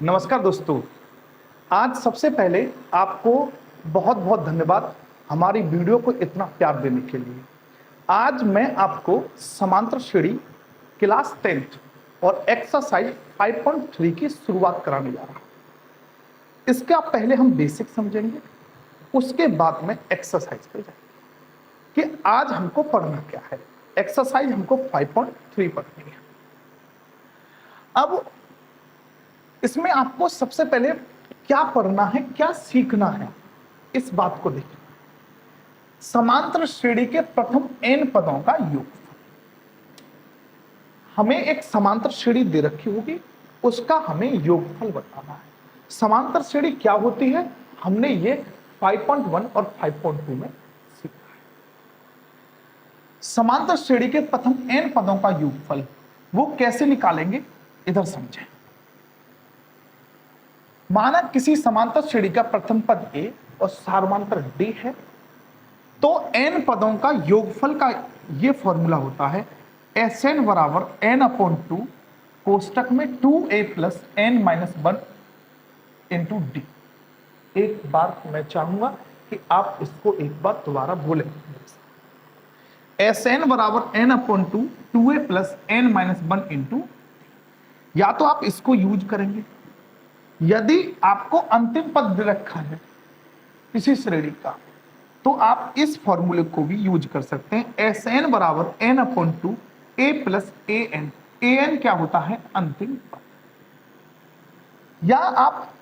नमस्कार दोस्तों। आज सबसे पहले आपको बहुत बहुत धन्यवाद हमारी वीडियो को इतना प्यार देने के लिए। आज मैं आपको समांतर श्रेणी क्लास 10th और एक्सरसाइज 5.3 की शुरुआत कराने जा रहा हूं। इसका पहले हम बेसिक समझेंगे, उसके बाद में एक्सरसाइज पे जाएंगे कि आज हमको पढ़ना क्या है। एक्सरसाइज हमको 5.3 पढ़नी है। अब इसमें आपको सबसे पहले क्या पढ़ना है, क्या सीखना है, इस बात को देखिए। समांतर श्रेणी के प्रथम n पदों का योगफल। हमें एक समांतर श्रेणी दे रखी होगी, उसका हमें योगफल बताना है। समांतर श्रेणी क्या होती है, हमने ये 5.1 और 5.2 में सीखा है। समांतर श्रेणी के प्रथम n पदों का योगफल वो कैसे निकालेंगे, इधर समझें। माना किसी समांतर श्रेणी का प्रथम पद a और सार्वमांतर d है, तो n पदों का योगफल का ये फॉर्मूला होता है Sn बराबर n/2 कोष्टक में 2a plus n minus 1 into D. एक बार मैं चाहूंगा कि आप इसको एक बार दोबारा बोलें। Sn बराबर n/2 2a plus n minus 1 into. या तो आप इसको यूज करेंगे, यदि आपको अंतिम पद दे रखा है किसी श्रेणी का, तो आप इस फॉर्मूले को भी यूज कर सकते हैं। Sn बराबर n/2 a plus an। an क्या होता है, अंतिम पद। या आप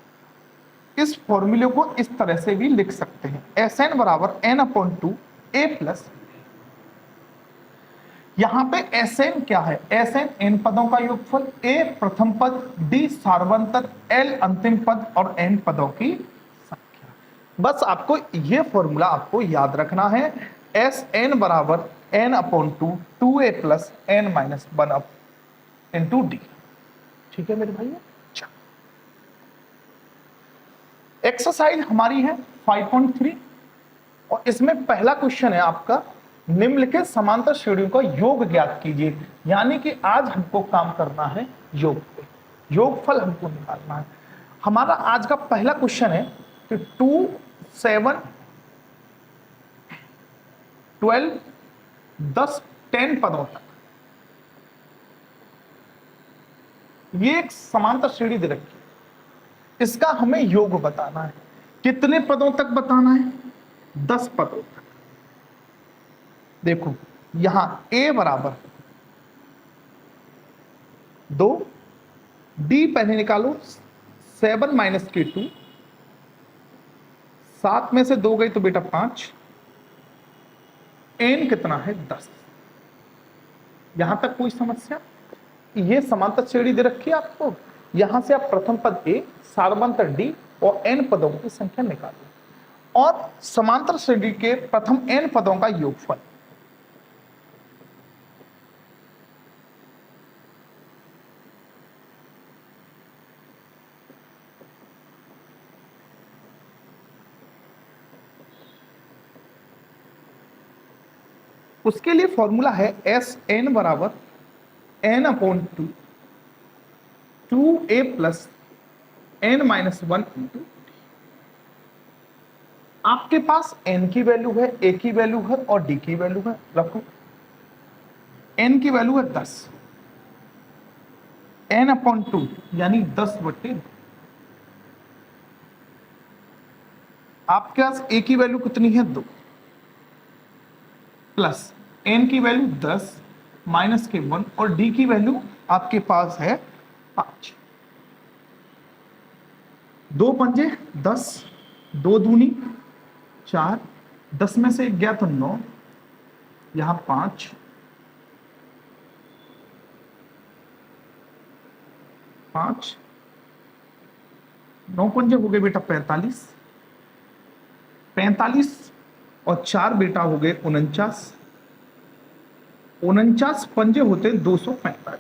इस फॉर्मूले को इस तरह से भी लिख सकते हैं, Sn बराबर n/2 a प्लस। यहां पे Sn क्या है, Sn n पदों का योगफल, a प्रथम पद, d सार्वंतर, l अंतिम पद और n पदों की संख्या। बस आपको ये फॉर्मूला आपको याद रखना है। Sn बराबर n/2 2a plus n minus 1 into D. ठीक है मेरे भाइयों। एक्सरसाइज हमारी है 5.3 और इसमें पहला क्वेश्चन है आपका, निम्नलिखित समांतर श्रेणियों का योग ज्ञात कीजिए। यानी कि आज हमको काम करना है योग पे, योगफल हमको निकालना है। हमारा आज का पहला क्वेश्चन है कि 2, 7, 12, 10, 10 पदों तक ये एक समांतर श्रेणी दे रखी है, इसका हमें योग बताना है। कितने पदों तक बताना है, 10 पदों तक। देखो यहां a बराबर 2, d पहले निकालो 7 माइनस के 2, 7 में से 2 गई तो बेटा 5, n कितना है 10। यहां तक कोई समस्या? ये समांतर श्रेणी दे रखी है आपको, यहां से आप प्रथम पद a, सार्वमांतर d और n पदों की संख्या निकालो और समांतर श्रेणी के प्रथम n पदों का योगफल। उसके लिए फॉर्मूला है Sn बराबर n/2 2a plus n minus 1 into. आपके पास n की वैल्यू है, a की वैल्यू है और d की वैल्यू है। रखो, n की वैल्यू है 10, n/2 यानी 10/2। आपके पास a की वैल्यू कितनी है 2 प्लस n की वैल्यू 10 माइनस के 1 और d की वैल्यू आपके पास है 5। 2 पंजे 10, 2 दूनी 4, 10 में से 1 गया तो 9, यहां 5, 5, 9 पंजे हो गए बेटा 45, 45 और 4 बेटा हो गए 49, 49 पंजे होते 245।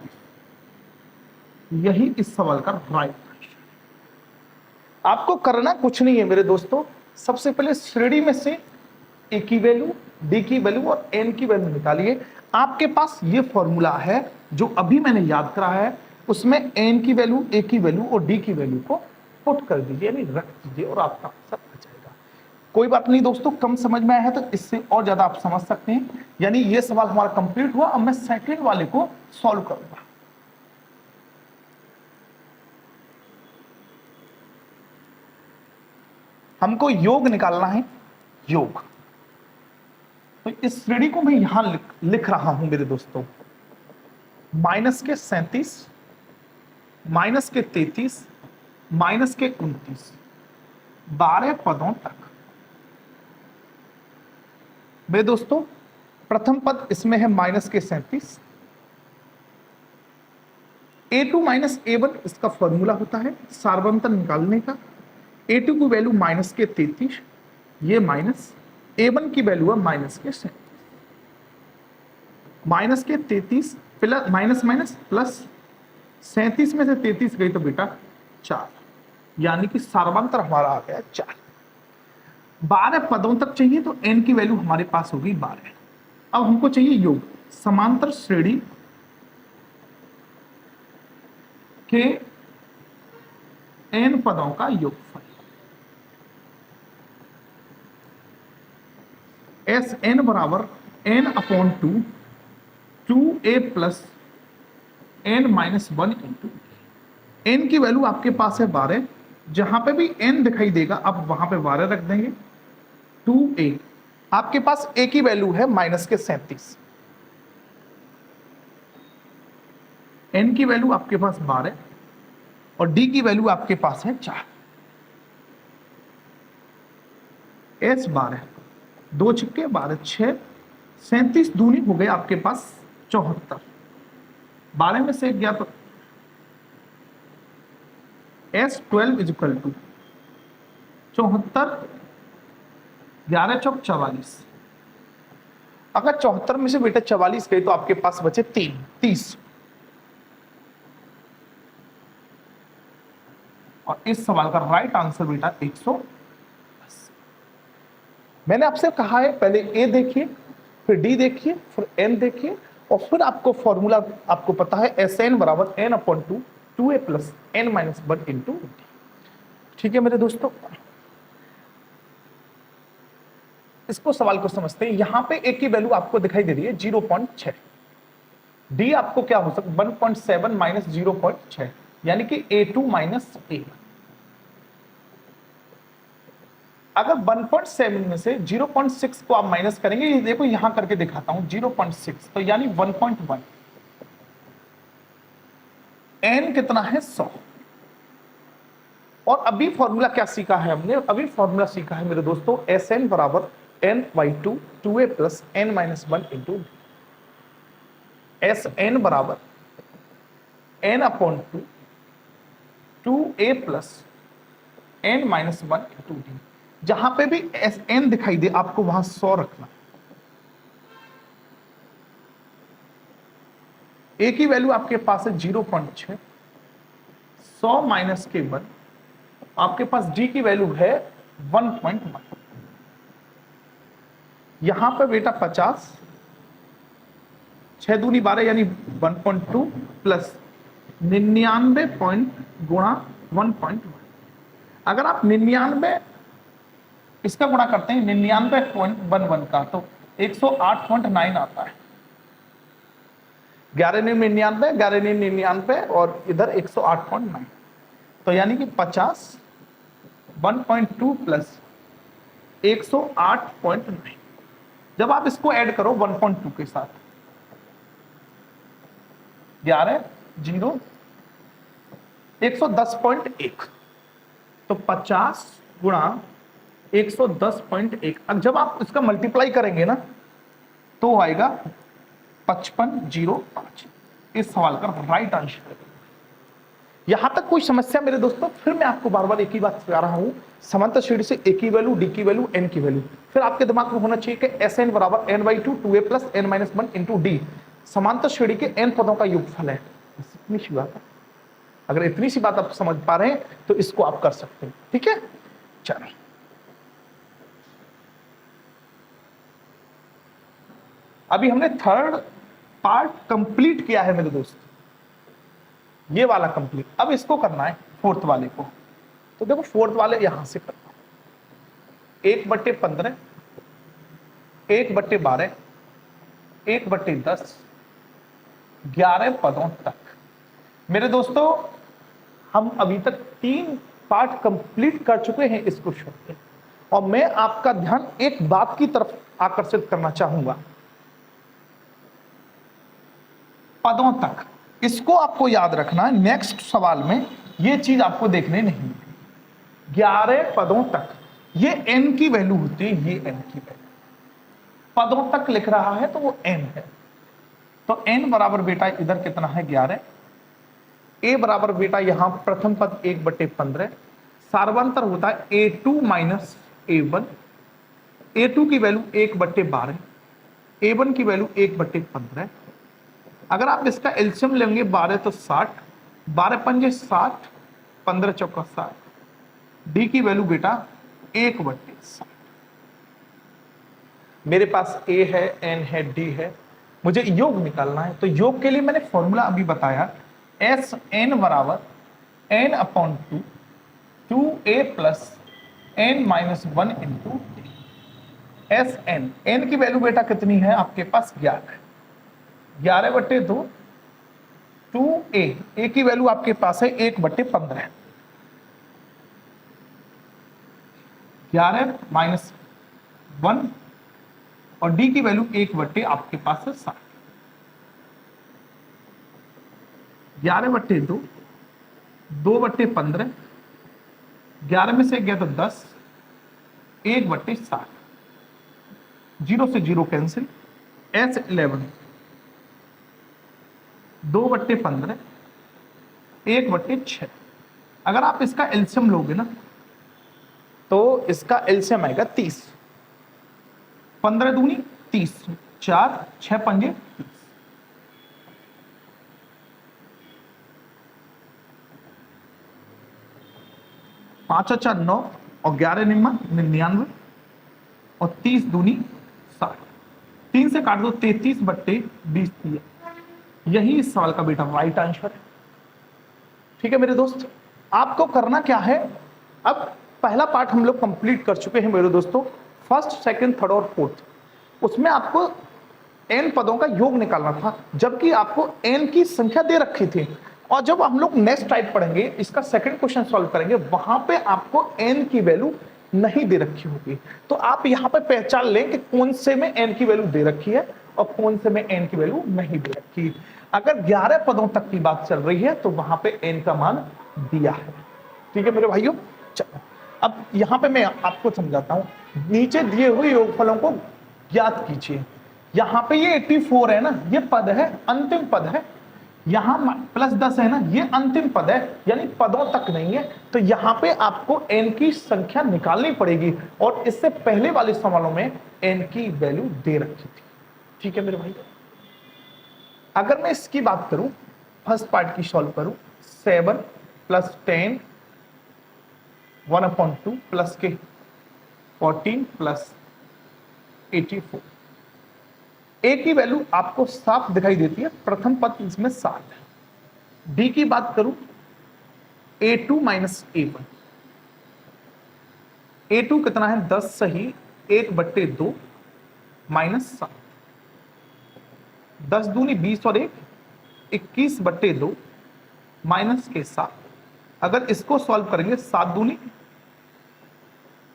यही इस सवाल का राइट आंसर। आपको करना कुछ नहीं है मेरे दोस्तों, सबसे पहले श्रेणी में से a की वैल्यू, d की वैल्यू और n की वैल्यू निकालिए। आपके पास ये फॉर्मूला है जो अभी मैंने याद कराया है, उसमें n की वैल्यू, a की वैल्यू और d की वैल्यू को पुट कर दीजिए, यानी रख दीजिए और आपका आंसर आ जाएगा। कोई बात नहीं दोस्तों, कम समझ में आया है तो इससे और ज्यादा आप समझ सकते हैं। यानी ये सवाल हमारा कंप्लीट हुआ। अब मैं सेकंड वाले को सॉल्व करूंगा। हमको योग निकालना है, योग। तो इस श्रेणी को मैं यहां लिख रहा हूं मेरे दोस्तों, माइनस के 37, माइनस के 33, माइनस के 29, 12 पदों तक। मेरे दोस्तों प्रथम पद इसमें है माइनस के 37, a2 माइनस a1 इसका फॉर्मूला होता है सार्वंतर निकालने का। a2 की वैल्यू माइनस के 33, ये माइनस, a1 की वैल्यू है माइनस के 37, माइनस के 33 प्लस माइनस माइनस प्लस, 37 में से 33 गई तो बेटा 4, यानी कि सार्वंतर हमारा आ गया 4। 12 पदों तक चाहिए तो n की वैल्यू हमारे पास होगी 12। अब हमको चाहिए योग, समांतर श्रेणी के n पदों का योगफल। एस एन बराबर n upon 2a plus n minus 1 into n की वैल्यू आपके पास है 12, जहां पे भी n दिखाई देगा आप वहां पे 12 रख देंगे। 2a, आपके पास a की वैल्यू है माइनस के 37, n की वैल्यू आपके पास 12 और d की वैल्यू आपके पास है 4। s 12, 2 छिक्के 12, 6, 37 दूनी हो गए आपके पास 74, 12 में से गया तो S12 इज इक्वल टू 74, 11 चौक 44। अगर 74 में से बेटा 44 गए तो आपके पास बचे 30। और इस सवाल का राइट आंसर बेटा 110। मैंने आपसे कहा है पहले ए देखिए, फिर डी देखिए, फिर एन देखिए, और फिर आपको फॉर्मूला आपको पता है एस एन बराबर N upon 2a plus n minus 1 into D. ठीक है मेरे दोस्तों, इसको सवाल को समझते हैं। यहां पे a की वैल्यू आपको दिखाई दे रही है 0.6, डी आपको क्या हो सकता 1.7 माइनस 0.6, यानी कि a2 माइनस a। अगर 1.7 में से 0.6 को आप माइनस करेंगे, ये देखो यहां करके दिखाता हूं 0.6, तो यानी 1.1, n कितना है 100। और अभी फॉर्मूला क्या सीखा है हमने, अभी फॉर्मूला सीखा है मेरे दोस्तों एस एन बराबर n by 2a plus n minus 1 into S N बराबर n upon 2a plus n minus 1 into D. जहां पे भी एस एन दिखाई दे आपको वहां 100 रखना। ए की वैल्यू आपके पास है 0.6, 100 माइनस के 1, आपके पास डी की वैल्यू है 1.1। यहां पर बेटा 50, 6 दूनी 12 यानी 1.2 प्लस 99 पॉइंट गुणा 1.1। अगर आप 99 इसका गुणा करते हैं 99.11 का तो 108.9 आता है। 11 ने 99, 11 ने 99 और इधर 108.9, तो यानी कि 50, 1.2 प्लस 108.9। जब आप इसको ऐड करो 1.2 के साथ, 11 0 110.1, तो 50 गुणा 110.1। अब जब आप इसका मल्टीप्लाई करेंगे ना तो आएगा 5505। इस सवाल का राइट आंसर है। यहां तक कोई समस्या मेरे दोस्तों? फिर मैं आपको बार बार एक ही बात बता रहा हूं, समांतर श्रेणी से ए की वैल्यू, डी की वैल्यू, एन की वैल्यू। फिर आपके दिमाग में होना चाहिए कि एस एन बराबर N by 2a plus n minus 1 into D, समांतर श्रेणी के n पदों का योगफल है। इतनी सी बात है। अगर इतनी सी बात आप समझ पा रहे हैं तो इसको आप कर सकते हैं। ठीक है, चलो अभी हमने थर्ड पार्ट कंप्लीट किया है मेरे दोस्त। ये वाला कंप्लीट। अब इसको करना है फोर्थ वाले को, तो देखो फोर्थ वाले यहां से करना, 1/15, 1/12, 1/10, 11 पदों तक। मेरे दोस्तों हम अभी तक 3 पार्ट कंप्लीट कर चुके हैं इस क्वेश्चन के, और मैं आपका ध्यान एक बात की तरफ आकर्षित करना चाहूंगा, पदों तक। इसको आपको याद रखना है, नेक्स्ट सवाल में ये चीज आपको देखने नहीं मिलेगी। 11 पदों तक, ये n की वैल्यू होती है, ये n की वैल्यू पदों तक लिख रहा है तो वो n है। तो n बराबर बेटा इधर कितना है 11, a बराबर बेटा यहां प्रथम पद 1/15, सार्वंतर होता है a2 माइनस a1, a2 की वैल्यू 1/12, a1 की वैल्यू 1/15। अगर आप इसका एलसीएम लेंगे 12 तो 60, 12 पंजे 60, 15 चौका 60, डी की वैल्यू बेटा 1/60। मेरे पास a है, n है, d है, मुझे योग निकालना है। तो योग के लिए मैंने फॉर्मूला अभी बताया, एस एन बराबर n/2 2a plus n-1 into S N. N की वैल्यू बेटा कितनी है आपके पास 11, 11/2 2a, a की वैल्यू आपके पास है 1/15, 11 माइनस 1, और d की वैल्यू 1/ आपके पास है 60। 11/2 2/15, 11 में से गया तो 10, 1/60, 0 से 0 कैंसिल, S11 2/15, 1/6। अगर आप इसका एलसीएम लोगे ना तो इसका एलसीएम आएगा 30, 15 दूनी 30, 4 6 पंजे 30, 5 4 9 और 11 निम्मा 99, और 30 दूनी 60, 3 से काट दो 33/20। यही इस सवाल का बेटा राइट आंसर है। ठीक है मेरे दोस्त, आपको करना क्या है, अब पहला पार्ट हम लोग कंप्लीट कर चुके हैं मेरे दोस्तों, फर्स्ट सेकंड थर्ड और फोर्थ। उसमें आपको n पदों का योग निकालना था, जबकि आपको n की संख्या दे रखी थी। और जब हम लोग नेक्स्ट टाइप पढ़ेंगे, इसका सेकंड क्वेश्चन सॉल्व करेंगे, वहां पे आपको n की वैल्यू नहीं दे रखी होगी। तो आप यहां पे पहचान लें कि कौन से में n की वैल्यू दे रखी है और कौन से में n की वैल्यू नहीं दे रखी। अगर 11 पदों तक की बात चल रही है तो वहां पे n का मान दिया है। ठीक है मेरे भाइयों, चलो अब यहां पे मैं आपको समझाता हूं। नीचे दिए हुए योगफलों को ज्ञात कीजिए। यहां पे ये 84 है ना, ये पद है, अंतिम पद है। यहां +10 है ना, ये अंतिम पद है, यानी पदों तक नहीं है। तो यहां पे आपको n की संख्या निकालनी पड़ेगी, और इससे पहले वाले सवालों में n की वैल्यू दे रखी थी। ठीक है मेरे भाई, अगर मैं इसकी बात करूं, फर्स्ट पार्ट की सॉल्व करूं, 7 + 10 1/2 प्लस के 14 + 84, a की वैल्यू आपको साफ दिखाई देती है, प्रथम पद इसमें 7 है। d की बात करूं, a2 माइनस a1, a2 कितना है 10 सही, 1/2 माइनस 7, 10 दूनी 20 और 1 21/2 माइनस के 7। अगर इसको सॉल्व करेंगे 7 दूनी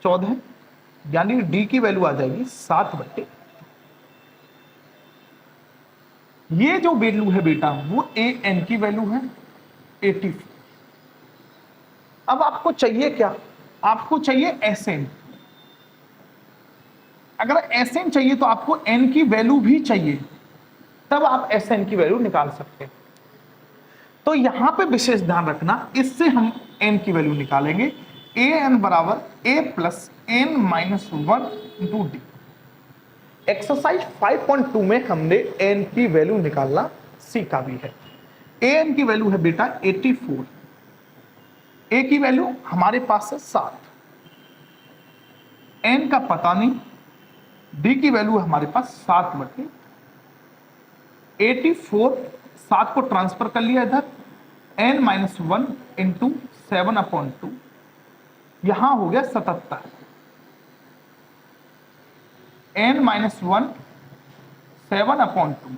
14, यानी डी की वैल्यू आ जाएगी 7/। ये जो वैल्यू है बेटा वो an की वैल्यू है 84। अब आपको चाहिए क्या, आपको चाहिए Sn। अगर Sn चाहिए तो आपको n की वैल्यू भी चाहिए, तब आप Sn की वैल्यू निकाल सकते हैं। तो यहां पे विशेष ध्यान रखना, इससे हम n की वैल्यू निकालेंगे। an बराबर a plus n-1 into D. Exercise 5.2 में हमने n की वैल्यू निकालना सीखा भी है। an की वैल्यू है बेटा 84, a की वैल्यू हमारे पास है 7, n का पता नहीं, d की वैल्यू हमारे पास 7/84, 7 को ट्रांसफर कर लिया इधर, n माइनस 1 इंटू 7/2, यहां हो गया 77, n माइनस 1 7/2,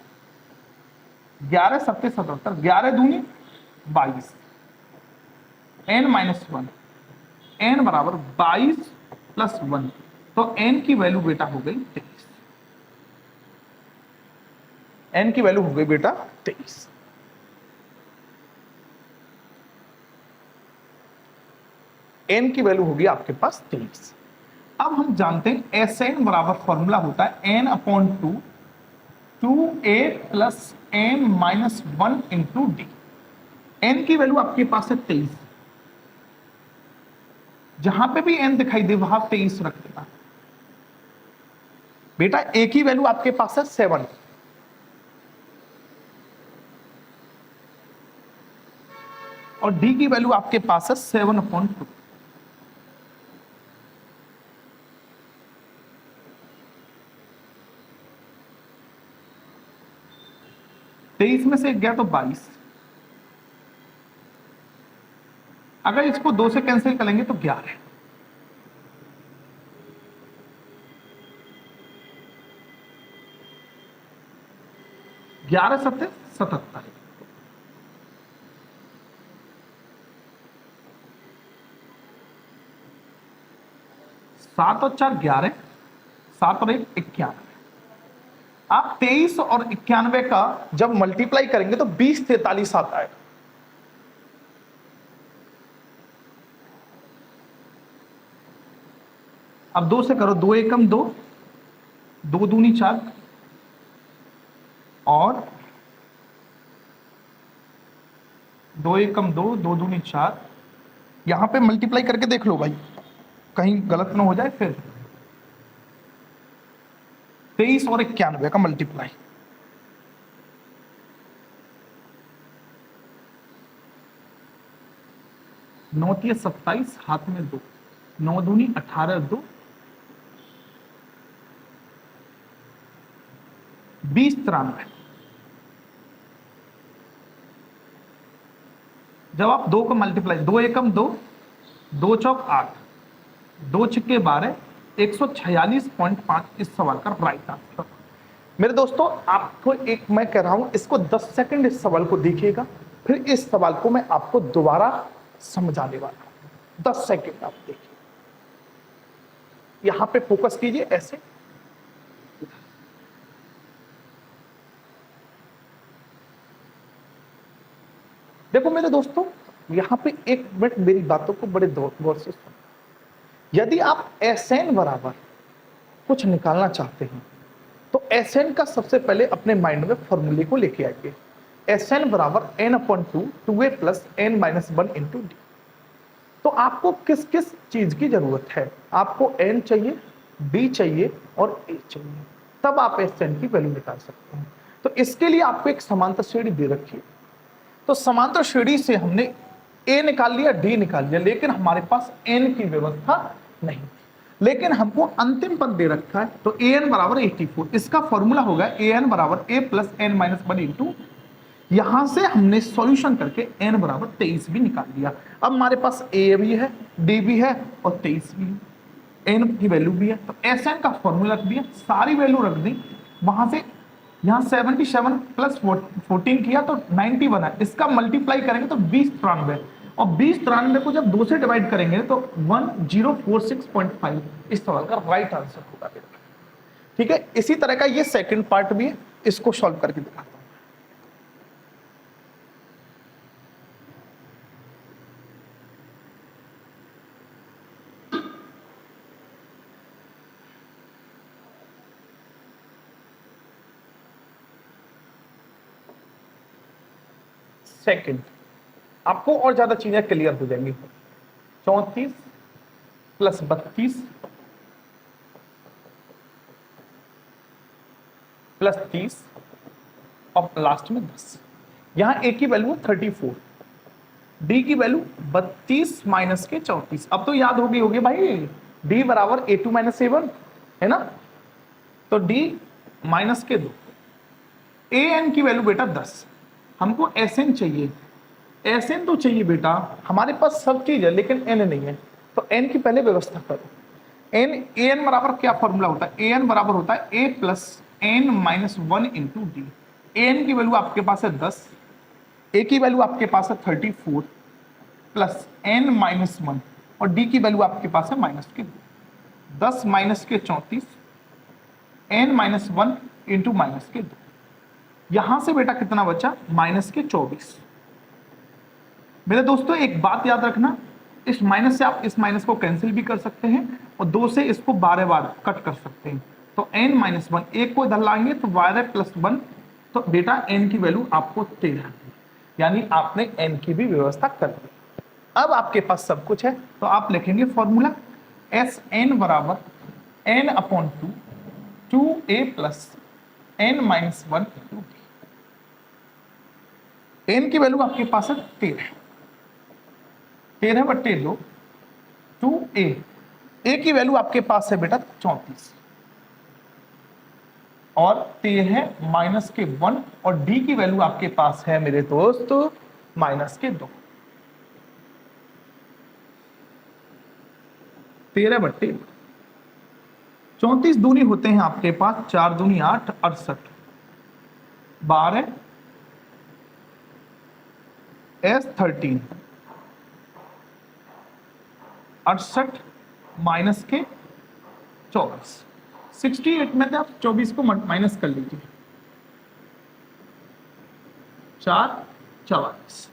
11 सत्ते 77, 11 दूनी 22, n माइनस 1, n बराबर 22 प्लस 1, तो n की वैल्यू बेटा हो गई 23, n की वैल्यू हो गई बेटा 23। n की वैल्यू होगी आपके पास 23। अब हम जानते हैं Sn बराबर फॉर्मूला होता है n/2 2a plus n minus 1 into D. n की वैल्यू आपके पास है 23, जहां पे भी n दिखाई दे वहां 23 रख देना बेटा। a की वैल्यू आपके पास है 7, और d की वैल्यू आपके पास है 7/2। तेईस में से एक गया तो 22, अगर इसको 2 से कैंसिल करेंगे तो 11, ग्यारह सत्ते 77, सात और 4 11, 7 और 1 91। आप 23 और 91 का जब मल्टीप्लाई करेंगे तो 20 43 आता है। अब 2 से करो, 2 एकम 2, 2 दूनी 4, और 2 एकम 2, 2 दूनी 4, यहां पे मल्टीप्लाई करके देख लो भाई, कहीं गलत ना हो जाए फिर। 23 और 91 का मल्टीप्लाई, नौ 27, हाथ में 2, 9 दूनी 18, 2 20 93। जब आप 2 को मल्टीप्लाई, 2 एकम 2, 2 चौक 8, 2 छिक्के 12, 146.5 इस सवाल का राइट आंसर। मेरे दोस्तों आपको एक मैं कह रहा हूं, इसको 10 सेकंड इस सवाल को देखिएगा, फिर इस सवाल को मैं आपको दोबारा समझाने वाला हूं। 10 सेकंड आप देखिए, यहां पे फोकस कीजिए ऐसे। देखो मेरे दोस्तों, यहां पे एक मिनट मेरी बातों को बड़े गौर से सुनो। यदि आप Sn बराबर कुछ निकालना चाहते हैं तो Sn का सबसे पहले अपने माइंड में फॉर्मूले को लेके आइए। Sn बराबर n/2 2a plus n minus 1 into D. तो आपको किस किस चीज की जरूरत है? आपको n चाहिए, d चाहिए और a चाहिए, तब आप Sn की वैल्यू निकाल सकते हैं। तो इसके लिए आपको एक समांतर श्रेणी दे रखी है, तो समांतर श्रेणी से हमने a निकाल लिया, d निकाल लिया, लेकिन हमारे पास n की व्यवस्था नहीं थी। लेकिन हमको अंतिम पद दे रखा है, तो an बराबर 84, इसका फॉर्मूला होगा an बराबर a plus n minus 1 into, यहां से हमने सॉल्यूशन करके n बराबर 23 भी निकाल लिया। अब हमारे पास a भी है, d भी है और 23 भी है, n की वैल्यू भी है, तो Sn का फॉर्मूला रख दिया, सारी वैल्यू रख दी, वहां से यहाँ 77 प्लस 14 किया तो 90 बना, इसका मल्टीप्लाई करेंगे तो 20 93, और 20 93 को जब 2 से डिवाइड करेंगे तो 1046.5 इस सवाल का राइट आंसर होगा। ठीक है, इसी तरह का ये सेकंड पार्ट भी है, इसको सॉल्व करके दिखाता हूं। सेकंड, आपको और ज्यादा चीजें क्लियर हो जाएंगी। 34 प्लस 32 प्लस 30 और लास्ट में 10। यहां a की वैल्यू 34, d की वैल्यू 32 माइनस के 34। अब तो याद होगी भाई, d बराबर a2 माइनस a1 है ना, तो d माइनस के 2, an की वैल्यू बेटा 10, हमको Sn चाहिए, Sn तो चाहिए बेटा, हमारे पास सब चीज है लेकिन n नहीं है, तो n की पहले व्यवस्था करो। an बराबर क्या फॉर्मूला होता है, an बराबर होता है a plus n minus 1 into D. an की वैल्यू आपके पास है 10, a की वैल्यू आपके पास है 34 प्लस n माइनस 1 और d की वैल्यू आपके पास है माइनस के 10 माइनस के 34 n माइनस 1 इंटू माइनस के 2। यहां से बेटा कितना बचा, माइनस के 24। मेरे दोस्तों एक बात याद रखना, इस माइनस से आप इस माइनस को कैंसिल भी कर सकते हैं और 2 से इसको 12 बार कट कर सकते हैं। तो n माइनस 1 एक को इधर लाएंगे तो y प्लस 1, तो बेटा n की वैल्यू आपको 13, यानी आपने n की भी व्यवस्था कर दी। अब आपके पास सब कुछ है तो आप लिखेंगे फॉर्मूला Sn बराबर n upon 2a plus n minus 1 into n की वैल्यू आपके पास है 13 बट्टे 2 2a, a की वैल्यू आपके पास है बेटा 34 और 13 माइनस के 1 और d की वैल्यू आपके पास है मेरे दोस्त माइनस के 2। 13 बट्टे 34 दूनी होते हैं आपके पास, 4 दूनी 8, 68 12 S13 68 माइनस के 24, 68 में से आप 24 को माइनस कर लीजिए, 4 44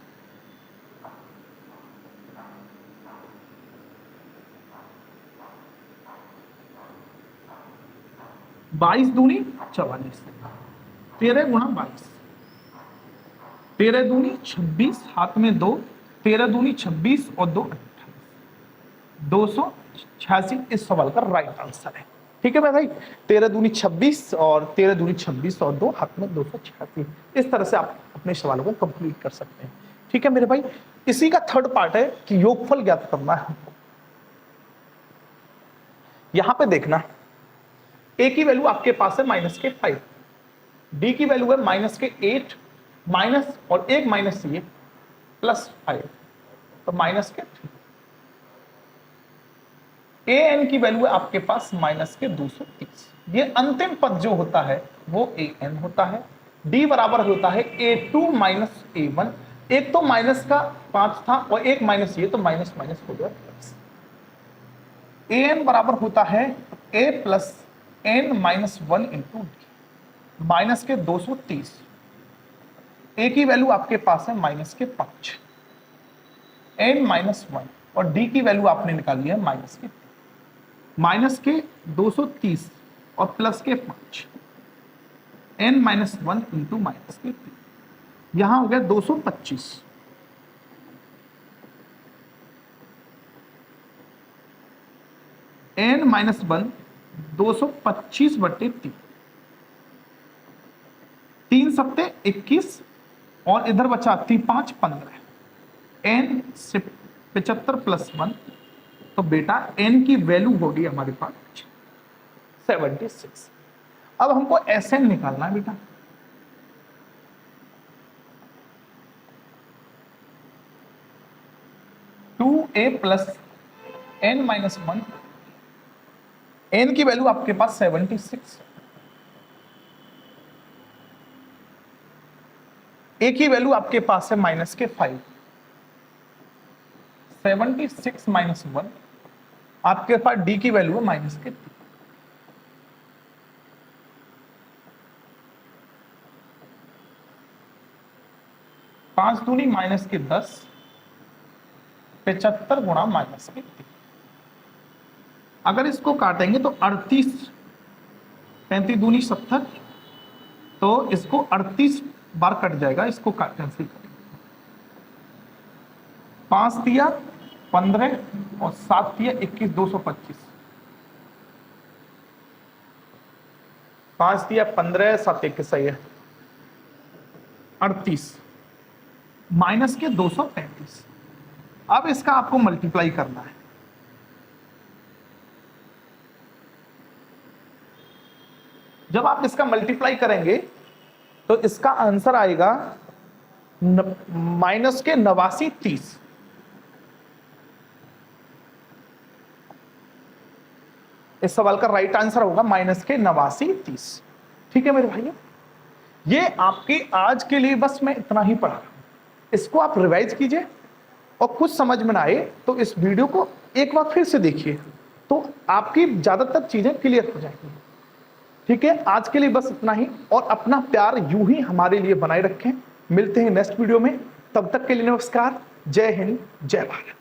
22 दूनी 44, 13 गुणा 22, 13 दूनी 26, हाथ में 2, 13 दूनी 26 और 2 286 इस सवाल का राइट आंसर है। ठीक है भाई, 13 दूनी 26 और 13 दूनी 26 और 2 हाथ में 286, इस तरह से आप अपने सवालों को कंप्लीट कर सकते हैं। ठीक है मेरे भाई, इसी का थर्ड पार्ट है कि योगफल ज्ञात करना है हमको। यहां पे देखना, a की वैल्यू आपके पास है माइनस के 5, d की वैल्यू है माइनस के 8 माइनस और एक माइनस ये प्लस 5, तो माइनस के 3। an की वैल्यू है आपके पास माइनस के 230। ये अंतिम पद जो होता है वो an होता है। d बराबर होता है a2 माइनस a1, एक तो माइनस का 5 था और एक माइनस ये, तो माइनस माइनस हो गया प्लस। an बराबर होता है a plus n minus 1 into D, minus के 230। a की वैल्यू आपके पास है माइनस के 5, n माइनस 1 और d की वैल्यू आपने निकाली है माइनस के 3, माइनस के 230 और प्लस के 5, n माइनस 1 इंटू माइनस के 3, यहां हो गया 225। n माइनस 1 225 बट्टे 3, 3 सत्ते 21 और इधर बचा 3 5 15, n से 75 प्लस 1, तो बेटा n की वैल्यू होगी हमारे पास 76। अब हमको Sn निकालना है बेटा। Two A plus n minus 1, n की वैल्यू आपके पास 76, a की वैल्यू आपके पास है माइनस के 5, 76 माइनस 1, आपके पास d की वैल्यू है माइनस के 3। पांच दूनी माइनस के 10, 75 गुणा माइनस के 3। अगर इसको काटेंगे तो 38, 35 दूनी 70, तो इसको 38 बार कट जाएगा, इसको कैंसिल करेंगे। 5 दिया 15 और 7 दिया 21, 225। 5 दिया 15, 7 21 सही है 38 माइनस के 235। अब इसका आपको मल्टीप्लाई करना है। जब आप इसका मल्टीप्लाई करेंगे तो इसका आंसर आएगा माइनस के 89 30। इस सवाल का राइट आंसर होगा माइनस के 89 30। ठीक है मेरे भाइयों, ये आपके आज के लिए बस मैं इतना ही पढ़ा रहा हूं। इसको आप रिवाइज कीजिए और कुछ समझ में ना आए तो इस वीडियो को एक बार फिर से देखिए, तो आपकी ज्यादातर चीजें क्लियर हो जाएंगी। ठीक है, आज के लिए बस इतना ही, और अपना प्यार यूं ही हमारे लिए बनाए रखें। मिलते हैं नेक्स्ट वीडियो में, तब तक के लिए नमस्कार। जय हिंद, जय भारत।